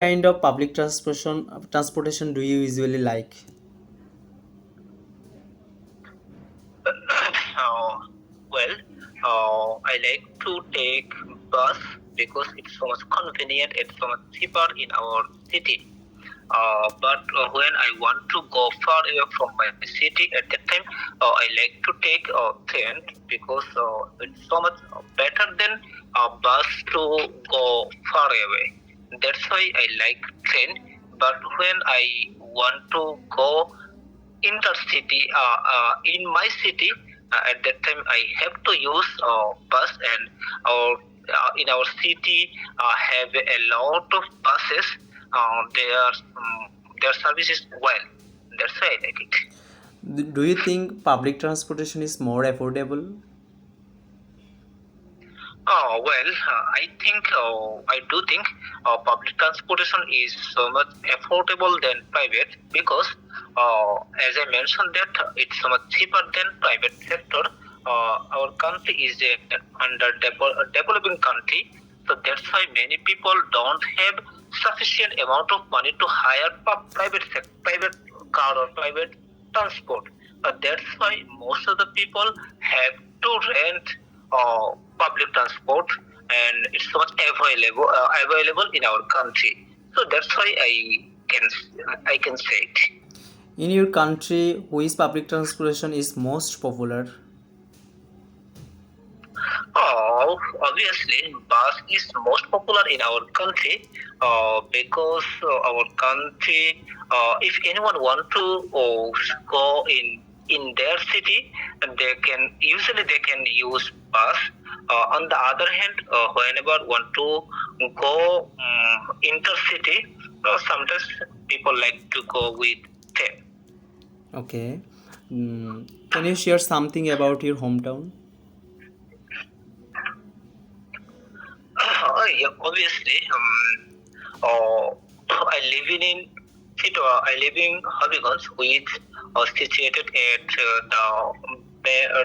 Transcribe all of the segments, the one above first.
Kind of public transportation do you usually like? Uh, well, I like to take bus because it's so much convenient and so much cheaper in our city. But when I want to go far away from my city at that time, I like to take a train because it's so much better than a bus to go far away. That's why I like train. But when I want to go intercity in my city, at that time I have to use bus, and our in our city have a lot of buses. Their service is well. That's why I like it. Do you think public transportation is more affordable? I do think public transportation is so much affordable than private because, as I mentioned, that it's so much cheaper than private sector. Our country is a developing country, so that's why many people don't have sufficient amount of money to hire private car or private transport. That's why most of the people have to rent public transport, and it's not available in our country. So that's why I can say it. In your country, which public transportation is most popular? Obviously, bus is most popular in our country because our country, if anyone want to go in their city, they can use bus. On the other hand, whenever want to go intercity, sometimes people like to go with train. Okay. Can you share something about your hometown? Yeah, obviously, I live I live in Hobbyganj, which situated at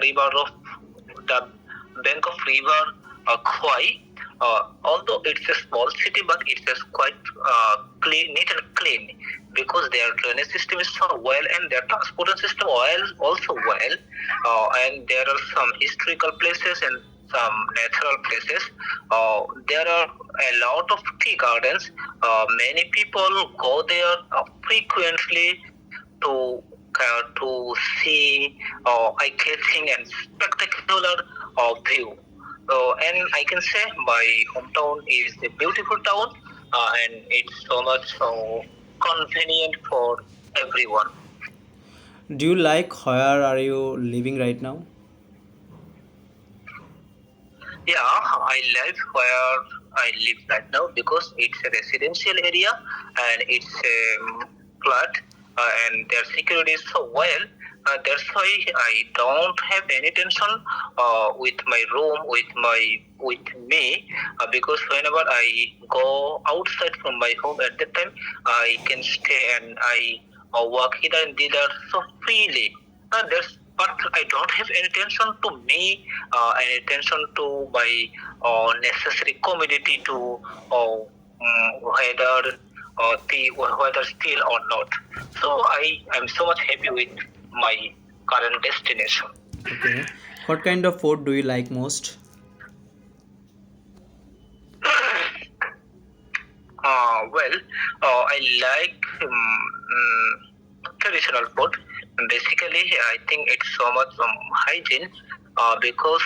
river of the bank of river Khwai. Although it's a small city, but it's a quite clean, neat and clean because their drainage system is so well and their transportation system also well. And there are some historical places and some natural places. There are a lot of tea gardens. Many people go there frequently to see eye-catching and spectacular view. And I can say my hometown is a beautiful town, and it's so much convenient for everyone. Do you like where are you living right now? Yeah, I live where I live right now because it's a residential area and it's a flat, and their security is so well. That's why I don't have any tension with my room, with me, because whenever I go outside from my home at that time, I can stay and I walk hither and thither so freely. But I don't have any tension to me, any attention to my necessary commodity to whether still or not. So I am so much happy with my current destination. Okay. What kind of food do you like most? Well, I like traditional food. Basically, I think it's so much hygiene because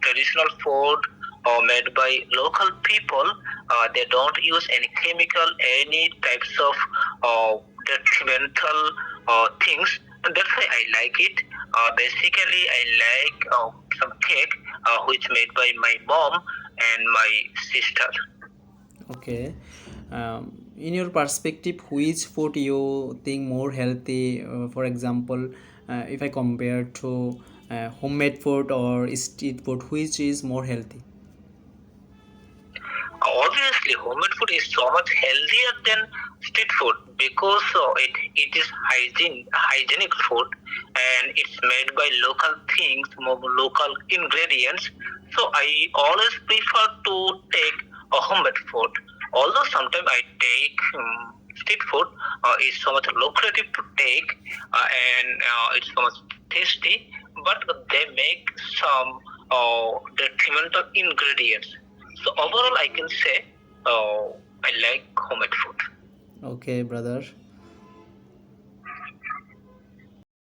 traditional food made by local people, they don't use any chemical, any types of detrimental things. And that's why I like it. Basically, I like some cake which made by my mom and my sister. Okay. In your perspective, which food you think more healthy? For example, if I compare to homemade food or street food, which is more healthy? Obviously, homemade food is so much healthier than street food because it is hygienic food, and it's made by local things, local ingredients. So I always prefer to take a homemade food. Although sometimes I take street food, is so much lucrative to take, and it's so much tasty, but they make some detrimental ingredients. So overall, I can say I like homemade food. Okay, brother.